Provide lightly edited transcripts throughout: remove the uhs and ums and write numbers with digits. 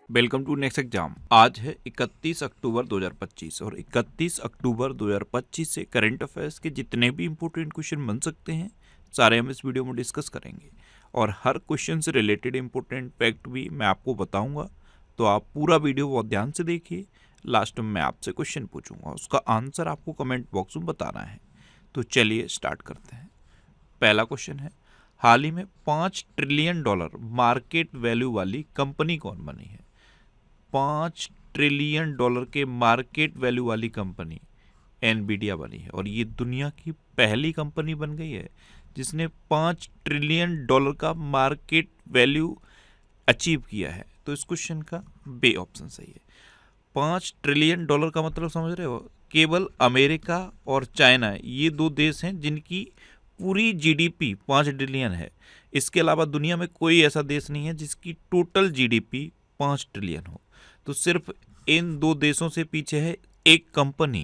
Welcome to next exam. आज है 31 अक्टूबर 2025 और 31 अक्टूबर 2025 से करंट अफेयर्स के जितने भी इंपॉर्टेंट क्वेश्चन बन सकते हैं सारे हम इस वीडियो में डिस्कस करेंगे और हर क्वेश्चन से रिलेटेड इंपॉर्टेंट फैक्ट भी मैं आपको बताऊंगा। तो आप पूरा वीडियो बहुत ध्यान से देखिए। लास्ट में मैं आपसे क्वेश्चन पूछूंगा, उसका आंसर आपको कमेंट बॉक्स में बताना है। तो चलिए स्टार्ट करते हैं। पहला क्वेश्चन है, हाल ही में $5 ट्रिलियन मार्केट वैल्यू वाली कंपनी कौन बनी है? $5 ट्रिलियन के मार्केट वैल्यू वाली कंपनी एनवीडिया बनी है और ये दुनिया की पहली कंपनी बन गई है जिसने $5 ट्रिलियन का मार्केट वैल्यू अचीव किया है। तो इस क्वेश्चन का बे ऑप्शन सही है। $5 ट्रिलियन का मतलब समझ रहे हो? केवल अमेरिका और चाइना ये दो देश हैं जिनकी पूरी जीडीपी 5 ट्रिलियन है। इसके अलावा दुनिया में कोई ऐसा देश नहीं है जिसकी टोटल जीडीपी 5 ट्रिलियन हो। तो सिर्फ इन दो देशों से पीछे है एक कंपनी।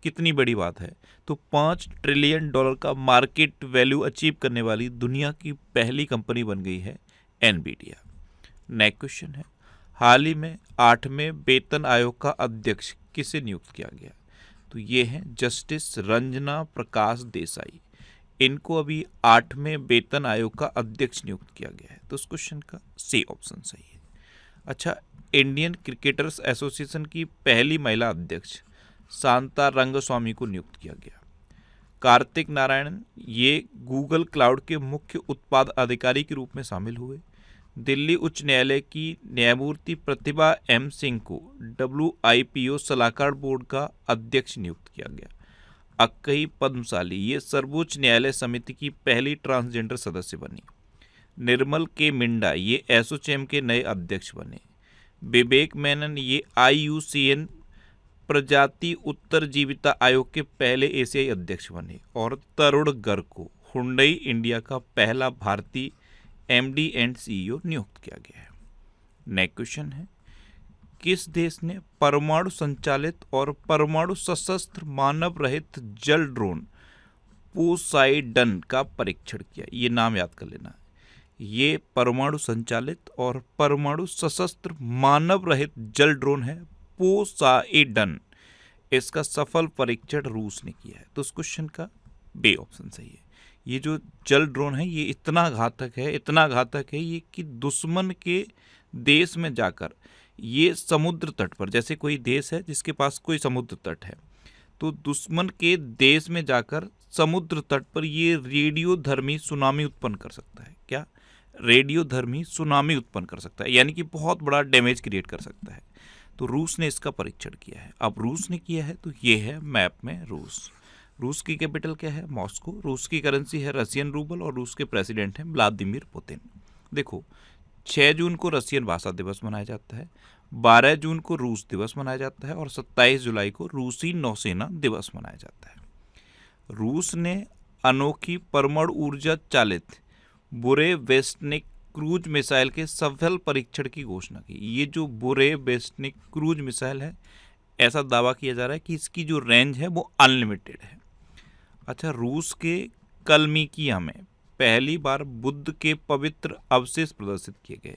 कितनी बड़ी बात है। तो $5 ट्रिलियन का मार्केट वैल्यू अचीव करने वाली दुनिया की पहली कंपनी बन गई है एनवीडिया। नेक्स्ट क्वेश्चन है, हाल ही में 8वें वेतन आयोग का अध्यक्ष किसे नियुक्त किया गया? तो ये है जस्टिस रंजना प्रकाश देसाई। इनको अभी 8वें वेतन आयोग का अध्यक्ष नियुक्त किया गया है। तो इस क्वेश्चन का सी ऑप्शन सही है। अच्छा, इंडियन क्रिकेटर्स एसोसिएशन की पहली महिला अध्यक्ष शांता रंगस्वामी को नियुक्त किया गया। कार्तिक नारायणन ये गूगल क्लाउड के मुख्य उत्पाद अधिकारी के रूप में शामिल हुए। दिल्ली उच्च न्यायालय की न्यायमूर्ति प्रतिभा एम सिंह को WIPO सलाहकार बोर्ड का अध्यक्ष नियुक्त किया गया। अक्कई पद्मशाली ये सर्वोच्च न्यायालय समिति की पहली ट्रांसजेंडर सदस्य बनी। निर्मल के मिंडा ये एसोचैम के नए अध्यक्ष बने। विवेक मेनन ये IUCN प्रजाति उत्तरजीविता आयोग के पहले एशियाई अध्यक्ष बने। और तरुण गर्ग को हुंडई इंडिया का पहला भारतीय MD एंड CEO नियुक्त किया गया है। नेक्स्ट क्वेश्चन है, किस देश ने परमाणु संचालित और परमाणु सशस्त्र मानव रहित जल ड्रोन पोसाइडन का परीक्षण किया? ये नाम याद कर लेना। ये परमाणु संचालित और परमाणु सशस्त्र मानव रहित जल ड्रोन है पोसाइडन। इसका सफल परीक्षण रूस ने किया है। तो इस क्वेश्चन का बे ऑप्शन सही है। ये जो जल ड्रोन है ये इतना घातक है ये कि दुश्मन के देश में जाकर ये समुद्र तट पर, जैसे कोई देश है जिसके पास कोई समुद्र तट है, तो दुश्मन के देश में जाकर समुद्र तट पर ये रेडियोधर्मी सुनामी उत्पन्न कर सकता है। क्या? रेडियोधर्मी सुनामी उत्पन्न कर सकता है, यानी कि बहुत बड़ा डैमेज क्रिएट कर सकता है। तो रूस ने इसका परीक्षण किया है। अब रूस ने किया है तो ये है मैप में रूस। रूस की कैपिटल क्या है? मॉस्को। रूस की करेंसी है रशियन रूबल और रूस के प्रेसिडेंट हैं व्लादिमीर पुतिन। देखो, 6 जून को रशियन भाषा दिवस मनाया जाता है, 12 जून को रूस दिवस मनाया जाता है और 27 जुलाई को रूसी नौसेना दिवस मनाया जाता है। रूस ने अनोखी परमाणु ऊर्जा चालित बुरेवेस्टनिक क्रूज मिसाइल के सफल परीक्षण की घोषणा की। ये जो बुरेवेस्टनिक क्रूज मिसाइल है, ऐसा दावा किया जा रहा है कि इसकी जो रेंज है वो अनलिमिटेड है। अच्छा, रूस के कलमिकिया में पहली बार बुद्ध के पवित्र अवशेष प्रदर्शित किए गए।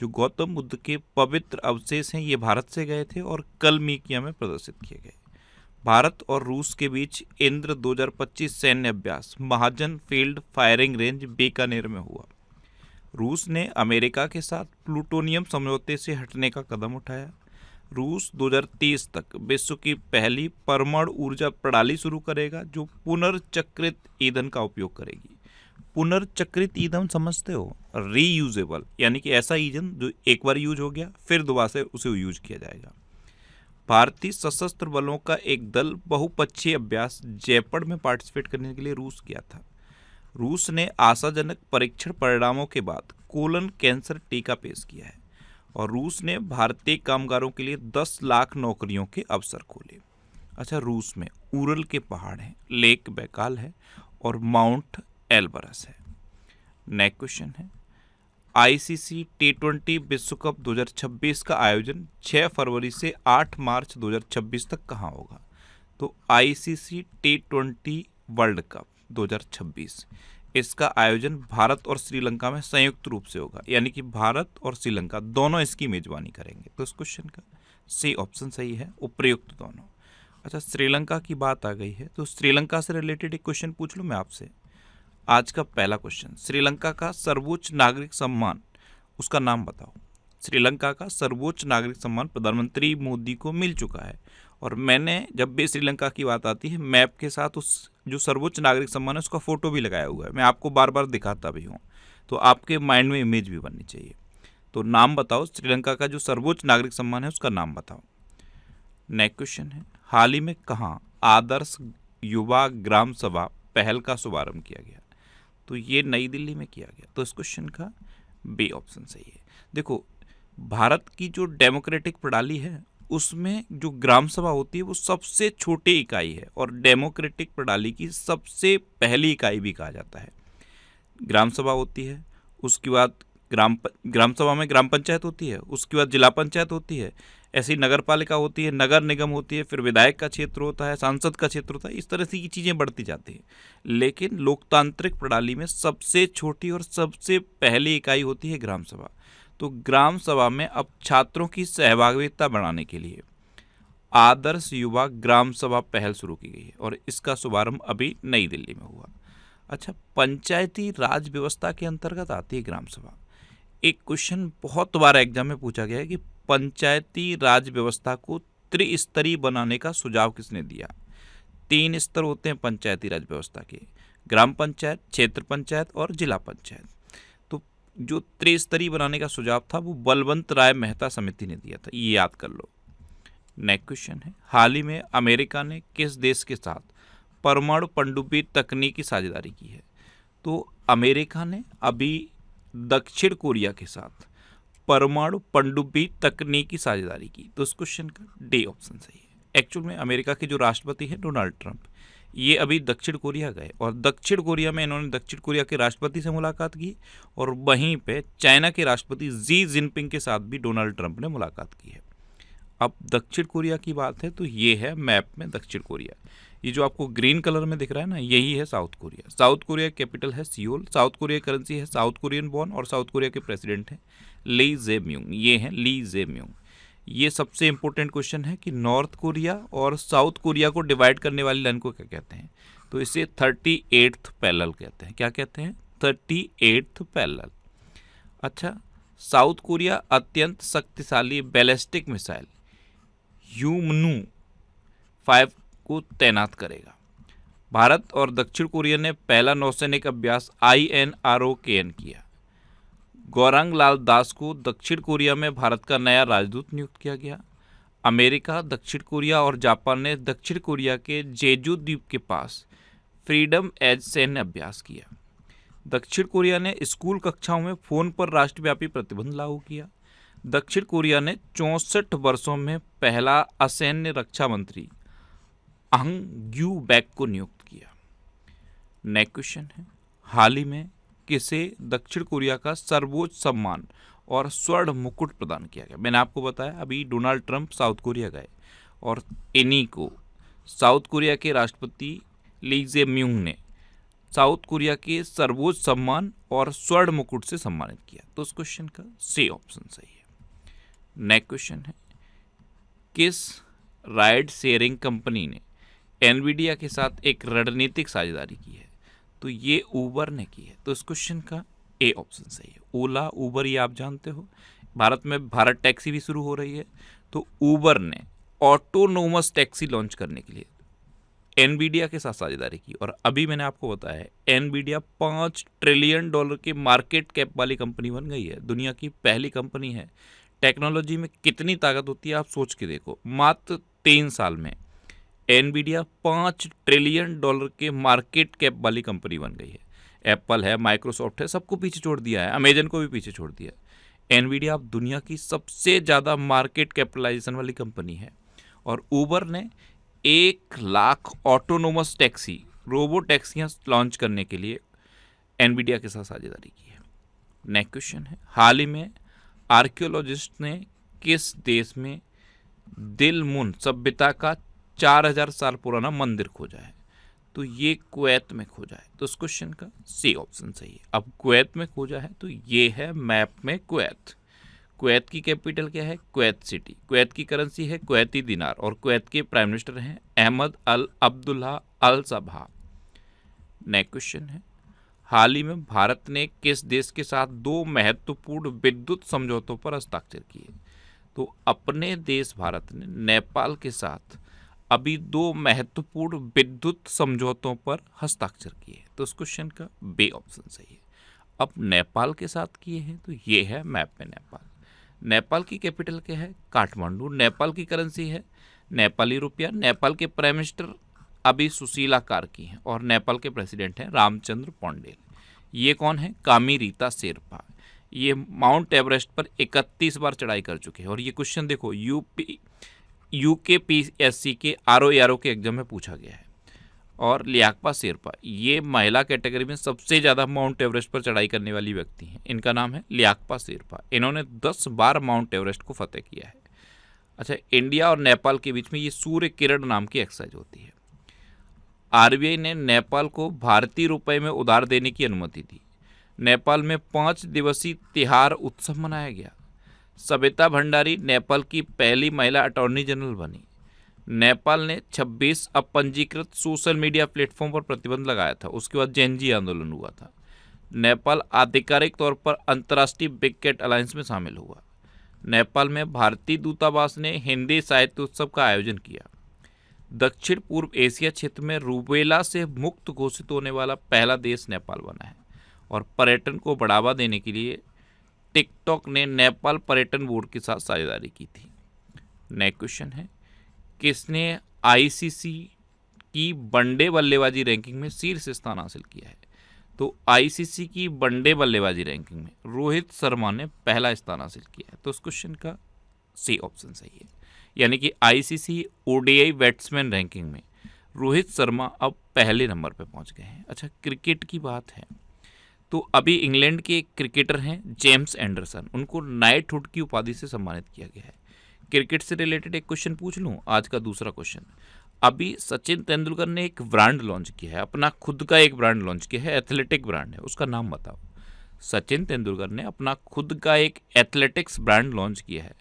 जो गौतम बुद्ध के पवित्र अवशेष हैं ये भारत से गए थे और कलमिकिया में प्रदर्शित किए गए। भारत और रूस के बीच इंद्र 2025 सैन्य अभ्यास महाजन फील्ड फायरिंग रेंज बीकानेर में हुआ। रूस ने अमेरिका के साथ प्लूटोनियम समझौते से हटने का कदम उठाया। रूस 2030 तक विश्व की पहली परमाणु ऊर्जा प्रणाली शुरू करेगा जो पुनर्चक्रित ईंधन का उपयोग करेगी। पुनर्चक्रित ईंधन समझते हो? रीयूजेबल, यानी कि ऐसा ईंधन जो एक बार यूज हो गया फिर दोबारा से उसे यूज किया जाएगा। भारतीय सशस्त्र बलों का एक दल बहुपक्षीय अभ्यास जयपुर में पार्टिसिपेट करने के लिए रूस गया था। रूस ने आशाजनक परीक्षण परिणामों के बाद कोलन कैंसर टीका पेश किया है और रूस ने भारतीय कामगारों के लिए 10 लाख नौकरियों के अवसर खोले। अच्छा, रूस में उरल के पहाड़ हैं, लेक बैकाल है और माउंट एल्बरस है। नेक्स्ट क्वेश्चन है, ICC T20 विश्व कप 2026 का आयोजन 6 फरवरी से 8 मार्च 2026 तक कहाँ होगा? तो ICC T20 वर्ल्ड कप 2026 इसका आयोजन भारत और श्रीलंका में संयुक्त रूप से होगा, यानी कि भारत और श्रीलंका दोनों इसकी मेजबानी करेंगे। तो इस क्वेश्चन का सी ऑप्शन सही है, उपयुक्त दोनों। अच्छा, श्रीलंका की बात आ गई है तो श्रीलंका से रिलेटेड एक क्वेश्चन पूछ लूँ मैं आपसे। आज का पहला क्वेश्चन, श्रीलंका का सर्वोच्च नागरिक सम्मान, उसका नाम बताओ। श्रीलंका का सर्वोच्च नागरिक सम्मान प्रधानमंत्री मोदी को मिल चुका है, और मैंने जब भी श्रीलंका की बात आती है मैप के साथ उस जो सर्वोच्च नागरिक सम्मान है उसका फोटो भी लगाया हुआ है, मैं आपको बार बार दिखाता भी हूँ, तो आपके माइंड में इमेज भी बननी चाहिए। तो नाम बताओ, श्रीलंका का जो सर्वोच्च नागरिक सम्मान है उसका नाम बताओ। नेक्स्ट क्वेश्चन है, हाल ही में कहाँ आदर्श युवा ग्राम सभा पहल का शुभारंभ किया गया? तो ये नई दिल्ली में किया गया। तो इस क्वेश्चन का बी ऑप्शन सही है। देखो, भारत की जो डेमोक्रेटिक प्रणाली है उसमें जो ग्राम सभा होती है वो सबसे छोटी इकाई है, और डेमोक्रेटिक प्रणाली की सबसे पहली इकाई भी कहा जाता है। ग्राम सभा होती है, उसके बाद ग्राम सभा में ग्राम पंचायत होती है, उसके बाद जिला पंचायत होती है, ऐसी नगर पालिका होती है, नगर निगम होती है, फिर विधायक का क्षेत्र होता है, सांसद का क्षेत्र होता है, इस तरह से की चीज़ें बढ़ती जाती हैं। लेकिन लोकतांत्रिक प्रणाली में सबसे छोटी और सबसे पहली इकाई होती है ग्राम सभा। तो ग्राम सभा में अब छात्रों की सहभागिता बढ़ाने के लिए आदर्श युवा ग्राम सभा पहल शुरू की गई है, और इसका शुभारंभ अभी नई दिल्ली में हुआ। अच्छा, पंचायती राज व्यवस्था के अंतर्गत आती है ग्राम सभा। एक क्वेश्चन बहुत बार एग्जाम में पूछा गया है कि पंचायती राज व्यवस्था को त्रिस्तरीय बनाने का सुझाव किसने दिया? 3 स्तर होते हैं पंचायती राज व्यवस्था के, ग्राम पंचायत, क्षेत्र पंचायत और जिला पंचायत। तो जो त्रिस्तरीय बनाने का सुझाव था वो बलवंत राय मेहता समिति ने दिया था, ये याद कर लो। नेक्स्ट क्वेश्चन है, हाल ही में अमेरिका ने किस देश के साथ परमाणु पनडुब्बी तकनीक की साझेदारी की है? तो अमेरिका ने अभी दक्षिण कोरिया के साथ परमाणु पनडुब्बी तकनीक की साझेदारी की। तो इस क्वेश्चन का डी ऑप्शन सही है। एक्चुअल में अमेरिका के जो राष्ट्रपति हैं डोनाल्ड ट्रंप, ये अभी दक्षिण कोरिया गए, और दक्षिण कोरिया में इन्होंने दक्षिण कोरिया के राष्ट्रपति से मुलाकात की, और वहीं पे चाइना के राष्ट्रपति जी जिनपिंग के साथ भी डोनाल्ड ट्रंप ने मुलाकात की है। अब दक्षिण कोरिया की बात है तो ये है मैप में दक्षिण कोरिया। ये जो आपको ग्रीन कलर में दिख रहा है ना, यही है साउथ कोरिया। साउथ कोरिया की कैपिटल है सियोल, साउथ कोरिया की करेंसी है साउथ कोरियन वॉन, और साउथ कोरिया के प्रेसिडेंट हैं ली जे-म्यूंग। ये हैं ली जे-म्यूंग। ये सबसे इंपॉर्टेंट क्वेश्चन है कि नॉर्थ कोरिया और साउथ कोरिया को डिवाइड करने वाली लाइन को क्या कहते हैं? तो इसे 38th पैरेलल कहते हैं। क्या कहते हैं? 38th parallel. अच्छा, साउथ कोरिया अत्यंत शक्तिशाली बैलिस्टिक मिसाइल ह्यूमनू 5 को तैनात करेगा। भारत और दक्षिण कोरिया ने पहला नौसैनिक अभ्यास INROKN किया। गौरांग लाल दास को दक्षिण कोरिया में भारत का नया राजदूत नियुक्त किया गया। अमेरिका, दक्षिण कोरिया और जापान ने दक्षिण कोरिया के जेजू द्वीप के पास फ्रीडम एज सैन्य अभ्यास किया। दक्षिण कोरिया ने स्कूल कक्षाओं में फोन पर राष्ट्रव्यापी प्रतिबंध लागू किया। दक्षिण कोरिया ने 64 वर्षों में पहला असैन्य रक्षा मंत्री अहंग ग्यू-बैक को नियुक्त किया। नेक्स्ट क्वेश्चन है, हाल ही में किसे दक्षिण कोरिया का सर्वोच्च सम्मान और स्वर्ण मुकुट प्रदान किया गया? मैंने आपको बताया अभी डोनाल्ड ट्रंप साउथ कोरिया गए, और इन्हीं को साउथ कोरिया के राष्ट्रपति ली जे-म्यूंग ने साउथ कोरिया के सर्वोच्च सम्मान और स्वर्ण मुकुट से सम्मानित किया। तो उस क्वेश्चन का सी ऑप्शन सही है। नेक्स्ट क्वेश्चन है, किस राइड शेयरिंग कंपनी ने एनवीडिया के साथ एक रणनीतिक साझेदारी की है? तो ये ऊबर ने की है। तो इस क्वेश्चन का ए ऑप्शन सही है। ओला, ऊबर, ये आप जानते हो, भारत में भारत टैक्सी भी शुरू हो रही है। तो ऊबर ने ऑटोनोमस टैक्सी लॉन्च करने के लिए एनवीडिया के साथ साझेदारी की, और अभी मैंने आपको बताया है एनवीडिया $5 ट्रिलियन की मार्केट कैप वाली कंपनी बन गई है। दुनिया की पहली कंपनी है। टेक्नोलॉजी में कितनी ताकत होती है आप सोच के देखो, मात्र 3 साल में एनवीडिया $5 ट्रिलियन के मार्केट कैप वाली कंपनी बन गई है। एप्पल है, माइक्रोसॉफ्ट है, सबको पीछे छोड़ दिया है, अमेजन को भी पीछे छोड़ दिया है। एनवीडिया अब दुनिया की सबसे ज़्यादा मार्केट कैपिटलाइजेशन वाली कंपनी है, और ऊबर ने 1 लाख ऑटोनोमस टैक्सी, रोबो टैक्सियाँ लॉन्च करने के लिए एनवीडिया के साथ साझेदारी की है। नेक्स्ट क्वेश्चन है, हाल ही में आर्कियोलॉजिस्ट ने किस देश में दिलमुन सभ्यता का 4000 साल पुराना मंदिर खोजा है? तो ये कुवैत में खोजा है, तो इस क्वेश्चन का सी ऑप्शन सही है। अब कुवैत में खोजा है तो ये है मैप में कुवैत। कुवैत की कैपिटल क्या है? Kuwait city. कुवैत की करेंसी है कुवैती दिनार और कुवैत के प्राइम मिनिस्टर हैं अहमद अल अब्दुल्ला अल सबहा। नेक्स्ट क्वेश्चन है, हाल ही में भारत ने किस देश के साथ 2 महत्वपूर्ण विद्युत समझौतों पर हस्ताक्षर किए? तो अपने देश भारत ने नेपाल के साथ अभी 2 महत्वपूर्ण विद्युत समझौतों पर हस्ताक्षर किए, तो इस क्वेश्चन का बी ऑप्शन सही है। अब नेपाल के साथ किए हैं तो ये है मैप में नेपाल। नेपाल की कैपिटल क्या है? काठमांडू। नेपाल की करेंसी है नेपाली रुपया। नेपाल के प्राइम मिनिस्टर अभी सुशीला कार्की हैं और नेपाल के प्रेसिडेंट हैं रामचंद्र पौडेल। ये कौन है? कामी रीता शेरपा। ये माउंट एवरेस्ट पर 31 बार चढ़ाई कर चुके हैं। और ये क्वेश्चन देखो यूकेपीएससी के आरओ के एग्जाम में पूछा गया है। और लियाकपा शेरपा ये महिला कैटेगरी में सबसे ज़्यादा माउंट एवरेस्ट पर चढ़ाई करने वाली व्यक्ति हैं। इनका नाम है लियाकपा शेरपा। इन्होंने 10 बार माउंट एवरेस्ट को फतेह किया है। अच्छा, इंडिया और नेपाल के बीच में ये सूर्य किरण नाम की एक्सरसाइज होती है। आरबीआई ने नेपाल को भारतीय रुपए में उधार देने की अनुमति दी। नेपाल में 5 दिवसीय तिहार उत्सव मनाया गया। सविता भंडारी नेपाल की पहली महिला अटॉर्नी जनरल बनी। नेपाल ने 26 अपंजीकृत सोशल मीडिया प्लेटफॉर्म पर प्रतिबंध लगाया था। उसके बाद जेनजी आंदोलन हुआ था। नेपाल आधिकारिक तौर पर अंतर्राष्ट्रीय बिग कैट अलायंस में शामिल हुआ। नेपाल में भारतीय दूतावास ने हिंदी साहित्य उत्सव का आयोजन किया। दक्षिण पूर्व एशिया क्षेत्र में रूबेला से मुक्त घोषित होने वाला पहला देश नेपाल बना है। और पर्यटन को बढ़ावा देने के लिए टिकटॉक ने नेपाल पर्यटन बोर्ड के साथ साझेदारी की थी। नेक्स्ट क्वेश्चन है, किसने आईसीसी की वनडे बल्लेबाजी रैंकिंग में शीर्ष स्थान हासिल किया है? तो आईसीसी की वनडे बल्लेबाजी रैंकिंग में रोहित शर्मा ने पहला स्थान हासिल किया है, तो उस क्वेश्चन का सी ऑप्शन सही है। यानी कि आईसीसी ओडीआई बैट्समैन रैंकिंग में रोहित शर्मा अब पहले नंबर पर पहुंच गए हैं। अच्छा, क्रिकेट की बात है तो अभी इंग्लैंड के एक क्रिकेटर हैं जेम्स एंडरसन, उनको नाइटहुड की उपाधि से सम्मानित किया गया है। क्रिकेट से रिलेटेड एक क्वेश्चन पूछ लूँ, आज का दूसरा क्वेश्चन। अभी सचिन तेंदुलकर ने एक ब्रांड लॉन्च किया है, अपना खुद का एक ब्रांड लॉन्च किया है, एथलेटिक ब्रांड है, उसका नाम बताओ। सचिन तेंदुलकर ने अपना खुद का एक एथलेटिक्स ब्रांड लॉन्च किया है,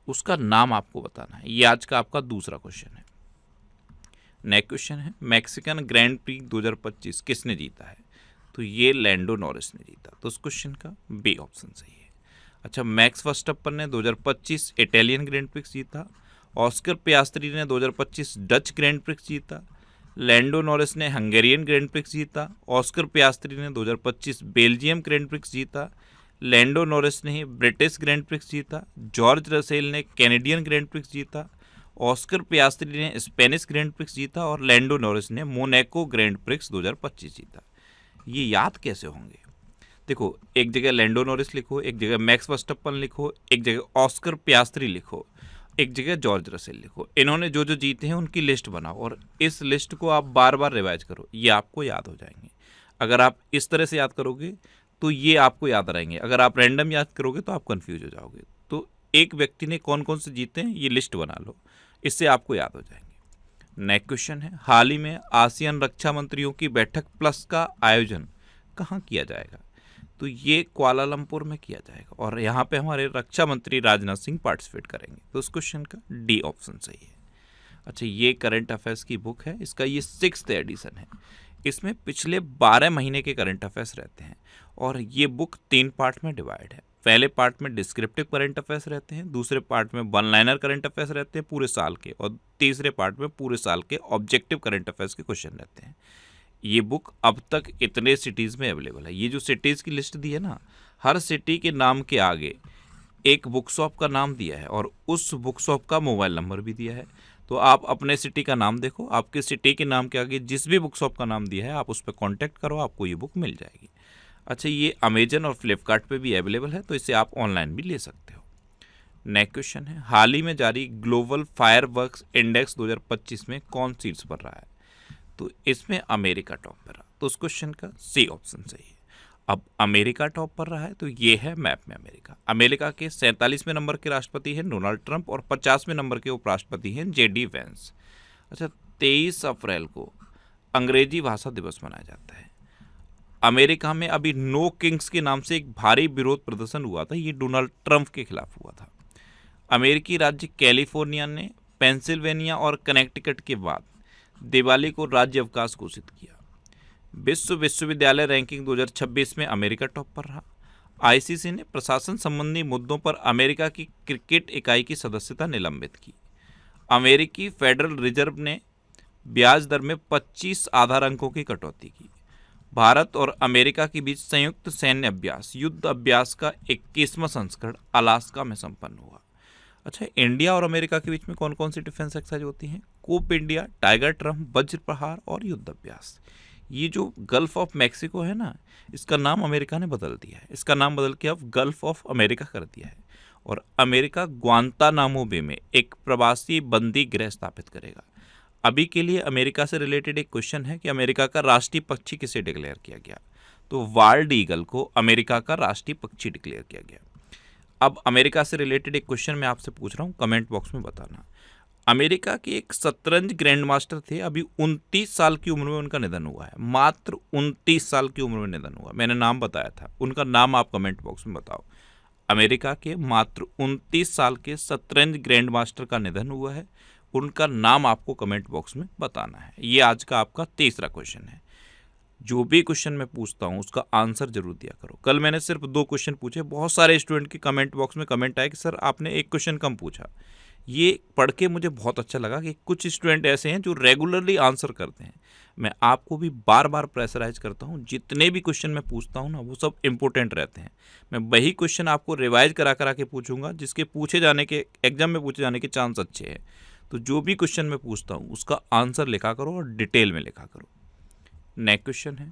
उसका नाम आपको बताना है। ये आज का आपका दूसरा क्वेश्चन है। नेक्स्ट क्वेश्चन है, मैक्सिकन ग्रैंड प्री 2025 किसने जीता है? तो ये लैंडो नॉरिस ने जीता, तो उस क्वेश्चन का बी ऑप्शन सही है। अच्छा, मैक्स वर्स्टैपन ने 2025 इटालियन ग्रैंड प्रिक्स जीता। ऑस्कर पियास्त्री ने 2025 डच ग्रैंड प्रिक्स जीता। लैंडो नॉरिस ने हंगेरियन ग्रैंड प्रिक्स जीता। ऑस्कर पियास्त्री ने 2025 बेल्जियम ग्रैंड प्रिक्स जीता। लैंडो नॉरिस ने ही ब्रिटिश ग्रैंड प्रिक्स जीता। जॉर्ज रसेल ने कैनेडियन ग्रैंड प्रिक्स जीता। ऑस्कर पियास्त्री ने स्पेनिश ग्रैंड प्रिक्स जीता और लैंडो नॉरिस ने मोनाको ग्रैंड प्रिक्स 2025 जीता। ये याद कैसे होंगे? देखो, एक जगह लैंडो नॉरिस लिखो, एक जगह मैक्स वर्स्टैपन लिखो, एक जगह ऑस्कर पियास्त्री लिखो, एक जगह जॉर्ज रसेल लिखो। इन्होंने जो जो जीते हैं उनकी लिस्ट बनाओ और इस लिस्ट को आप बार बार रिवाइज करो, ये आपको याद हो जाएंगे। अगर आप इस तरह से याद करोगे तो ये आपको याद रहेंगे। अगर आप रैंडम याद करोगे तो आप कंफ्यूज हो जाओगे। तो एक व्यक्ति ने कौन कौन से जीते हैं ये लिस्ट बना लो, इससे आपको याद हो जाएंगे। नेक्स्ट क्वेश्चन है, हाल ही में आसियान रक्षा मंत्रियों की बैठक प्लस का आयोजन कहाँ किया जाएगा? तो ये कुआलालंपुर में किया जाएगा और यहाँ पे हमारे रक्षा मंत्री राजनाथ सिंह पार्टिसिपेट करेंगे, तो उस क्वेश्चन का डी ऑप्शन सही है। अच्छा, ये करंट अफेयर्स की बुक है, इसका ये 6th एडिशन है। इसमें पिछले 12 महीने के करंट अफेयर्स रहते हैं और ये बुक 3 पार्ट में डिवाइड है। पहले पार्ट में डिस्क्रिप्टिव करंट अफेयर्स रहते हैं, दूसरे पार्ट में वन लाइनर करंट अफेयर्स रहते हैं पूरे साल के, और तीसरे पार्ट में पूरे साल के ऑब्जेक्टिव करंट अफेयर्स के क्वेश्चन रहते हैं। ये बुक अब तक इतने सिटीज़ में अवेलेबल है। ये जो सिटीज़ की लिस्ट दी है ना, हर सिटी के नाम के आगे एक बुक शॉप का नाम दिया है और उस बुक शॉप का मोबाइल नंबर भी दिया है। तो आप अपने सिटी का नाम देखो, आपके सिटी के नाम के आगे जिस भी बुक शॉप का नाम दिया है आप उस पर कॉन्टैक्ट करो, आपको ये बुक मिल जाएगी। अच्छा, ये अमेजन और फ्लिपकार्ट पे भी अवेलेबल है, तो इसे आप ऑनलाइन भी ले सकते हो। नेक्स्ट क्वेश्चन है, हाल ही में जारी ग्लोबल फायरवर्क्स इंडेक्स 2025 में कौन शीर्ष पर रहा है? तो इसमें अमेरिका टॉप पर रहा, तो उस क्वेश्चन का सी ऑप्शन सही है। अब अमेरिका टॉप पर रहा है तो ये है मैप में अमेरिका। अमेरिका के 47वें नंबर के राष्ट्रपति हैं डोनाल्ड ट्रंप और 50वें नंबर के उपराष्ट्रपति हैं जेडी वेंस। अच्छा, 23 अप्रैल को अंग्रेजी भाषा दिवस मनाया जाता है? अमेरिका में अभी नो किंग्स के नाम से एक भारी विरोध प्रदर्शन हुआ था, ये डोनाल्ड ट्रंप के खिलाफ हुआ था। अमेरिकी राज्य कैलिफोर्निया ने पेंसिल्वेनिया और कनेक्टिकट के बाद दिवाली को राज्य अवकाश घोषित किया। विश्व विश्वविद्यालय रैंकिंग 2026 में अमेरिका टॉप पर रहा। आईसीसी ने प्रशासन संबंधी मुद्दों पर अमेरिका की क्रिकेट इकाई की सदस्यता निलंबित की। अमेरिकी फेडरल रिजर्व ने ब्याज दर में 25 आधार अंकों की कटौती की। भारत और अमेरिका के बीच संयुक्त सैन्य अभ्यास युद्ध अभ्यास का 21वां संस्करण अलास्का में संपन्न हुआ। अच्छा, इंडिया और अमेरिका के बीच में कौन कौन सी डिफेंस एक्सरसाइज होती हैं? कोप इंडिया, टाइगर ट्रम्प, वज्र प्रहार और युद्ध अभ्यास। ये जो गल्फ ऑफ मैक्सिको है ना, इसका नाम अमेरिका ने बदल दिया है। इसका नाम बदल के अब गल्फ ऑफ अमेरिका कर दिया है। और अमेरिका ग्वांतानामो बे में एक प्रवासी बंदी गृह स्थापित करेगा। अभी के लिए अमेरिका से रिलेटेड एक क्वेश्चन है कि अमेरिका का राष्ट्रीय पक्षी किसे डिक्लेयर किया गया? तो वाल्ड ईगल को अमेरिका का राष्ट्रीय पक्षी डिक्लेयर किया गया। अब अमेरिका से रिलेटेड एक क्वेश्चन मैं आपसे पूछ रहा हूँ, कमेंट बॉक्स में बताना। अमेरिका के एक शतरंज ग्रैंड मास्टर थे, अभी 29 साल की उम्र में उनका निधन हुआ है। मात्र 29 साल की उम्र में निधन हुआ। मैंने नाम बताया था, उनका नाम आप कमेंट बॉक्स में बताओ। अमेरिका के मात्र 29 साल के शतरंज ग्रैंड मास्टर का निधन हुआ है, उनका नाम आपको कमेंट बॉक्स में बताना है। ये आज का आपका तीसरा क्वेश्चन है। जो भी क्वेश्चन मैं पूछता हूँ उसका आंसर जरूर दिया करो। कल मैंने सिर्फ 2 क्वेश्चन पूछे, बहुत सारे स्टूडेंट के कमेंट बॉक्स में कमेंट आए कि सर आपने एक क्वेश्चन कम पूछा। ये पढ़ के मुझे बहुत अच्छा लगा कि कुछ स्टूडेंट ऐसे हैं जो रेगुलरली आंसर करते हैं। मैं आपको भी बार बार प्रेशराइज करता हूँ, जितने भी क्वेश्चन मैं पूछता हूँ ना वो सब इंपॉर्टेंट रहते हैं। मैं वही क्वेश्चन आपको रिवाइज करा के पूछूंगा जिसके पूछे जाने के, एग्जाम में पूछे जाने के चांस अच्छे हैं। तो जो भी क्वेश्चन मैं पूछता हूँ उसका आंसर लिखा करो और डिटेल में लिखा करो। नेक्स्ट क्वेश्चन है,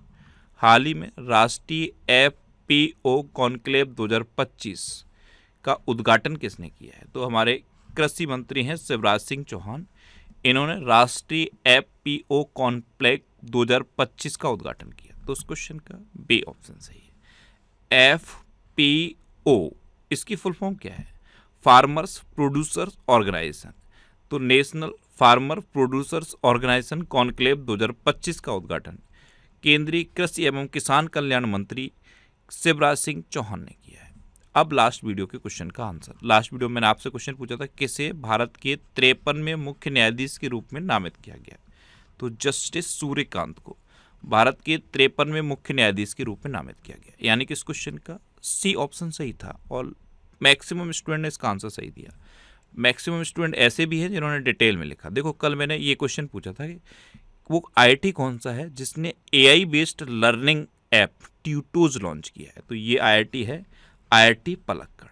हाल ही में राष्ट्रीय एफपीओ कॉन्क्लेव 2025 का उद्घाटन किसने किया है? तो हमारे कृषि मंत्री हैं शिवराज सिंह चौहान। इन्होंने राष्ट्रीय एफपीओ कॉन्क्लेव 2025 का उद्घाटन किया। तो उस क्वेश्चन का बी ऑप्शन सही है। एफपीओ इसकी फुल फॉर्म क्या है? Farmers producers organization. तो national farmer producers organization conclave 2025 का उद्घाटन केंद्रीय कृषि एवं किसान कल्याण मंत्री शिवराज सिंह चौहान ने किया है। अब लास्ट वीडियो के क्वेश्चन का आंसर। लास्ट वीडियो में मैंने आपसे क्वेश्चन पूछा था किसे भारत के 53वें मुख्य न्यायाधीश के रूप में नामित किया गया? तो जस्टिस सूर्यकांत को भारत के 53वें मुख्य न्यायाधीश के रूप में नामित किया गया। यानी कि इस क्वेश्चन का सी ऑप्शन सही था और मैक्सिमम स्टूडेंट ने इसका आंसर सही दिया। मैक्सिमम स्टूडेंट ऐसे भी हैं जिन्होंने डिटेल में लिखा। देखो कल मैंने ये क्वेश्चन पूछा था कि वो आईआईटी कौन सा है जिसने एआई बेस्ड लर्निंग ऐप ट्यूटोज लॉन्च किया है? तो ये आईआईटी है आईआईटी पलक्कड़।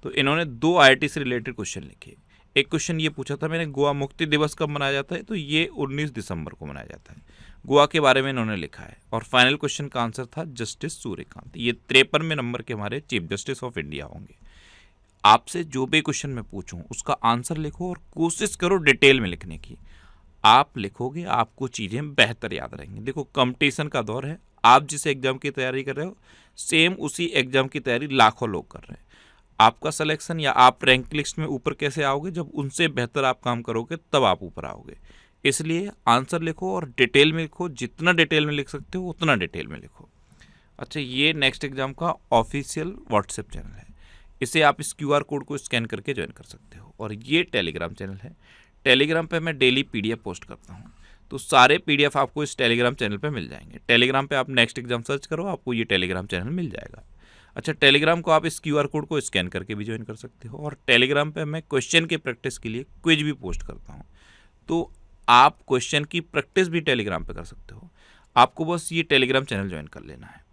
तो इन्होंने 2 आईआईटी से रिलेटेड क्वेश्चन लिखे। एक क्वेश्चन ये पूछा था मैंने, गोवा मुक्ति दिवस कब मनाया जाता है? तो ये 19 दिसंबर को मनाया जाता है। गोवा के बारे में इन्होंने लिखा है। और फाइनल क्वेश्चन का आंसर था जस्टिस सूर्यकांत। ये 53वें नंबर के हमारे चीफ जस्टिस ऑफ इंडिया होंगे। आपसे जो भी क्वेश्चन मैं पूछूं उसका आंसर लिखो और कोशिश करो डिटेल में लिखने की। आप लिखोगे आपको चीज़ें बेहतर याद रहेंगी। देखो कंपटीशन का दौर है, आप जिस एग्जाम की तैयारी कर रहे हो सेम उसी एग्जाम की तैयारी लाखों लोग कर रहे हैं। आपका सिलेक्शन या आप रैंक लिस्ट में ऊपर कैसे आओगे? जब उनसे बेहतर आप काम करोगे तब आप ऊपर आओगे। इसलिए आंसर लिखो और डिटेल में लिखो, जितना डिटेल में लिख सकते हो उतना डिटेल में लिखो। अच्छा, ये नेक्स्ट एग्जाम का ऑफिशियल व्हाट्सएप चैनल है, इसे आप इस QR कोड को स्कैन करके ज्वाइन कर सकते हो। और ये टेलीग्राम चैनल है, टेलीग्राम पे मैं डेली PDF पोस्ट करता हूँ। तो सारे PDF आपको इस टेलीग्राम चैनल पे मिल जाएंगे। टेलीग्राम पे आप नेक्स्ट एग्जाम सर्च करो, आपको ये टेलीग्राम चैनल मिल जाएगा। अच्छा, टेलीग्राम को आप इस QR कोड को स्कैन करके भी ज्वाइन कर सकते हो। और टेलीग्राम पे मैं क्वेश्चन की प्रैक्टिस के लिए क्विज भी पोस्ट करता हूँ, तो आप क्वेश्चन की प्रैक्टिस भी टेलीग्राम पे कर सकते हो। आपको बस ये टेलीग्राम चैनल ज्वाइन कर लेना है।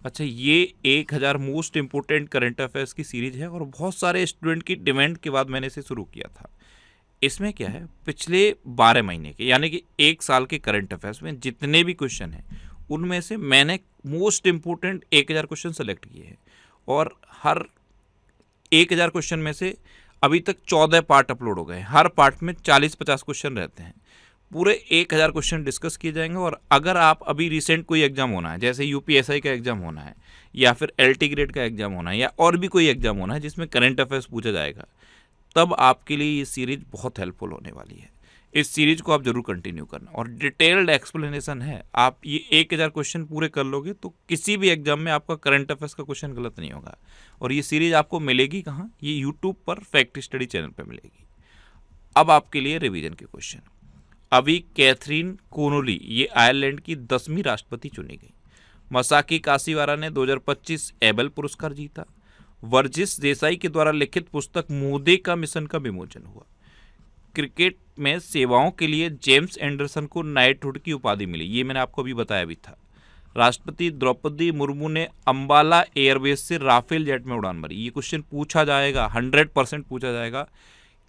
अच्छा, ये 1000 मोस्ट इंपोर्टेंट करंट अफेयर्स की सीरीज है और बहुत सारे स्टूडेंट की डिमांड के बाद मैंने इसे शुरू किया था। इसमें क्या है, पिछले 12 महीने के यानी कि 1 साल के करंट अफेयर्स में जितने भी क्वेश्चन हैं उनमें से मैंने मोस्ट इंपोर्टेंट 1000 क्वेश्चन सेलेक्ट किए हैं। और हर 1000 क्वेश्चन में से अभी तक 14 पार्ट अपलोड हो गए। हर पार्ट में 40-50 क्वेश्चन रहते हैं। पूरे 1000 क्वेश्चन डिस्कस किए जाएंगे। और अगर आप अभी रिसेंट कोई एग्जाम होना है, जैसे UPSI का एग्जाम होना है या फिर LT ग्रेड का एग्जाम होना है या और भी कोई एग्जाम होना है जिसमें करंट अफेयर्स पूछा जाएगा, तब आपके लिए ये सीरीज बहुत हेल्पफुल होने वाली है। इस सीरीज को आप जरूर कंटिन्यू करना और डिटेल्ड एक्सप्लेनेशन है। आप ये 1000 क्वेश्चन पूरे कर लोगे तो किसी भी एग्जाम में आपका करंट अफेयर्स का क्वेश्चन गलत नहीं होगा। और ये सीरीज आपको मिलेगी कहाँ? ये यूट्यूब पर फैक्ट स्टडी चैनल पर मिलेगी। अब आपके लिए रिवीजन के क्वेश्चन। अभी कैथरीन कोनोली ये आयरलैंड की 10वीं राष्ट्रपति चुनी गई। मसाकी काशीवारा ने 2025 एबेल पुरस्कार जीता। वर्जिश देसाई के द्वारा लिखित पुस्तक मुद्दे का मिशन का विमोचन हुआ। क्रिकेट में सेवाओं के लिए जेम्स एंडरसन को नाइटहुड की उपाधि मिली, ये मैंने आपको अभी बताया भी था। राष्ट्रपति द्रौपदी मुर्मू ने अंबाला एयरबेस से राफेल जेट में उड़ान भरी। ये क्वेश्चन पूछा जाएगा, 100% पूछा जाएगा,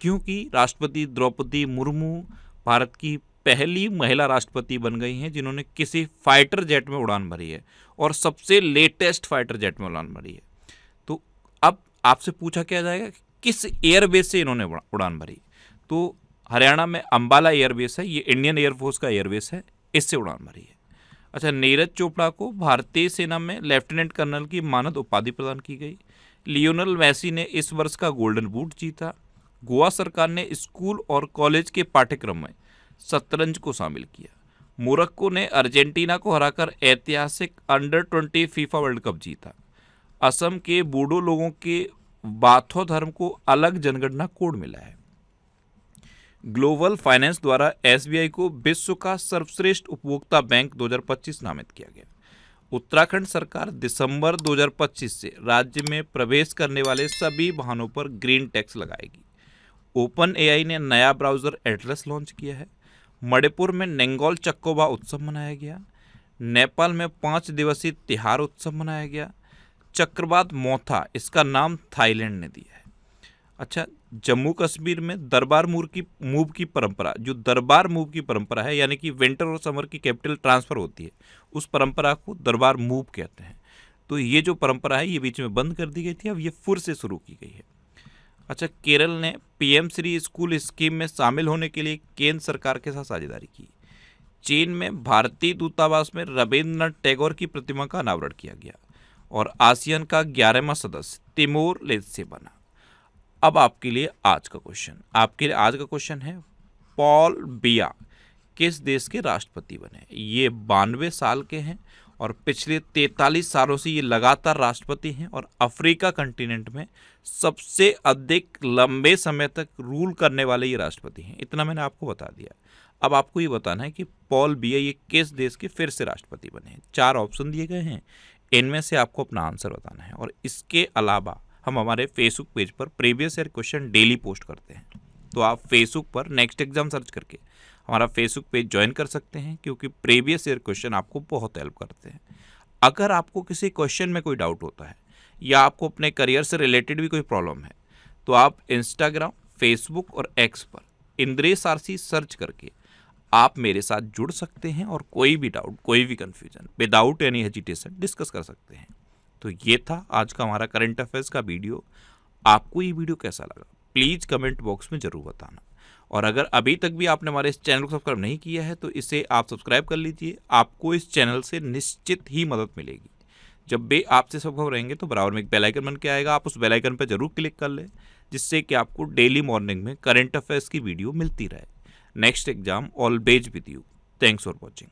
क्योंकि राष्ट्रपति द्रौपदी मुर्मू भारत की पहली महिला राष्ट्रपति बन गई हैं जिन्होंने किसी फाइटर जेट में उड़ान भरी है और सबसे लेटेस्ट फाइटर जेट में उड़ान भरी है। तो अब आपसे पूछा क्या जाएगा कि किस एयरबेस से इन्होंने उड़ान भरी? तो हरियाणा में अंबाला एयरबेस है, ये इंडियन एयरफोर्स का एयरबेस है, इससे उड़ान भरी है। अच्छा, नीरज चोपड़ा को भारतीय सेना में लेफ्टिनेंट कर्नल की मानद उपाधि प्रदान की गई। लियोनेल मेसी ने इस वर्ष का गोल्डन बूट जीता। गोवा सरकार ने स्कूल और कॉलेज के पाठ्यक्रम में शतरंज को शामिल किया। मोरक्को ने अर्जेंटीना को हराकर ऐतिहासिक अंडर-20 फीफा वर्ल्ड कप जीता। असम के बोडो लोगों के बाथो धर्म को अलग जनगणना कोड मिला है। ग्लोबल फाइनेंस द्वारा एसबीआई को विश्व का सर्वश्रेष्ठ उपभोक्ता बैंक 2025 नामित किया गया। उत्तराखंड सरकार दिसंबर 2025 से राज्य में प्रवेश करने वाले सभी वाहनों पर ग्रीन टैक्स लगाएगी। ओपन एआई ने नया ब्राउज़र एटलस लॉन्च किया है। मणिपुर में नेंगोल चक्कोबा उत्सव मनाया गया। नेपाल में 5 दिवसीय तिहार उत्सव मनाया गया। चक्रवात मोथा, इसका नाम थाईलैंड ने दिया है। अच्छा, जम्मू कश्मीर में दरबार मूव की परंपरा, जो दरबार मूव की परंपरा है, यानी कि विंटर और समर की कैपिटल ट्रांसफ़र होती है, उस परंपरा को दरबार मूव कहते हैं। तो ये जो परंपरा है ये बीच में बंद कर दी गई थी, अब ये फिर से शुरू की गई है। अच्छा, केरल ने पीएम श्री स्कूल स्कीम में शामिल होने के लिए केंद्र सरकार के साथ साझेदारी की। चीन में भारतीय दूतावास में रविंद्रनाथ टैगोर की प्रतिमा का अनावरण किया गया और आसियान का 11वां सदस्य तिमोर लेस्ते बना। अब आपके लिए आज का क्वेश्चन है, पॉल बिया किस देश के राष्ट्रपति बने? ये 92 साल के हैं और पिछले 43 सालों से ये लगातार राष्ट्रपति हैं और अफ्रीका कंटिनेंट में सबसे अधिक लंबे समय तक रूल करने वाले ये राष्ट्रपति हैं। इतना मैंने आपको बता दिया। अब आपको ये बताना है कि पॉल बिया ये किस देश के फिर से राष्ट्रपति बने हैं। 4 ऑप्शन दिए गए हैं, इनमें से आपको अपना आंसर बताना है। और इसके अलावा हम हमारे फेसबुक पेज पर previous year question daily post करते हैं, तो आप फेसबुक पर नेक्स्ट एग्जाम सर्च करके हमारा फेसबुक पेज ज्वाइन कर सकते हैं, क्योंकि प्रीवियस ईयर क्वेश्चन आपको बहुत हेल्प करते हैं। अगर आपको किसी क्वेश्चन में कोई डाउट होता है या आपको अपने करियर से रिलेटेड भी कोई प्रॉब्लम है, तो आप इंस्टाग्राम, फेसबुक और एक्स पर इंद्रेश आरसी सर्च करके आप मेरे साथ जुड़ सकते हैं और कोई भी डाउट, कोई भी confusion without any hesitation discuss कर सकते हैं। तो ये था आज का हमारा करंट अफेयर्स का वीडियो। आपको ये वीडियो कैसा लगा प्लीज़ कमेंट बॉक्स में ज़रूर बताना। और अगर अभी तक भी आपने हमारे इस चैनल को सब्सक्राइब नहीं किया है तो इसे आप सब्सक्राइब कर लीजिए। आपको इस चैनल से निश्चित ही मदद मिलेगी। जब भी आपसे सब्सक्राइब रहेंगे तो बराबर में एक बेल आइकन बन के आएगा, आप उस बेल आइकन पर जरूर क्लिक कर लें, जिससे कि आपको डेली मॉर्निंग में करंट अफेयर्स की वीडियो मिलती रहे। Next exam always with you. Thanks for watching.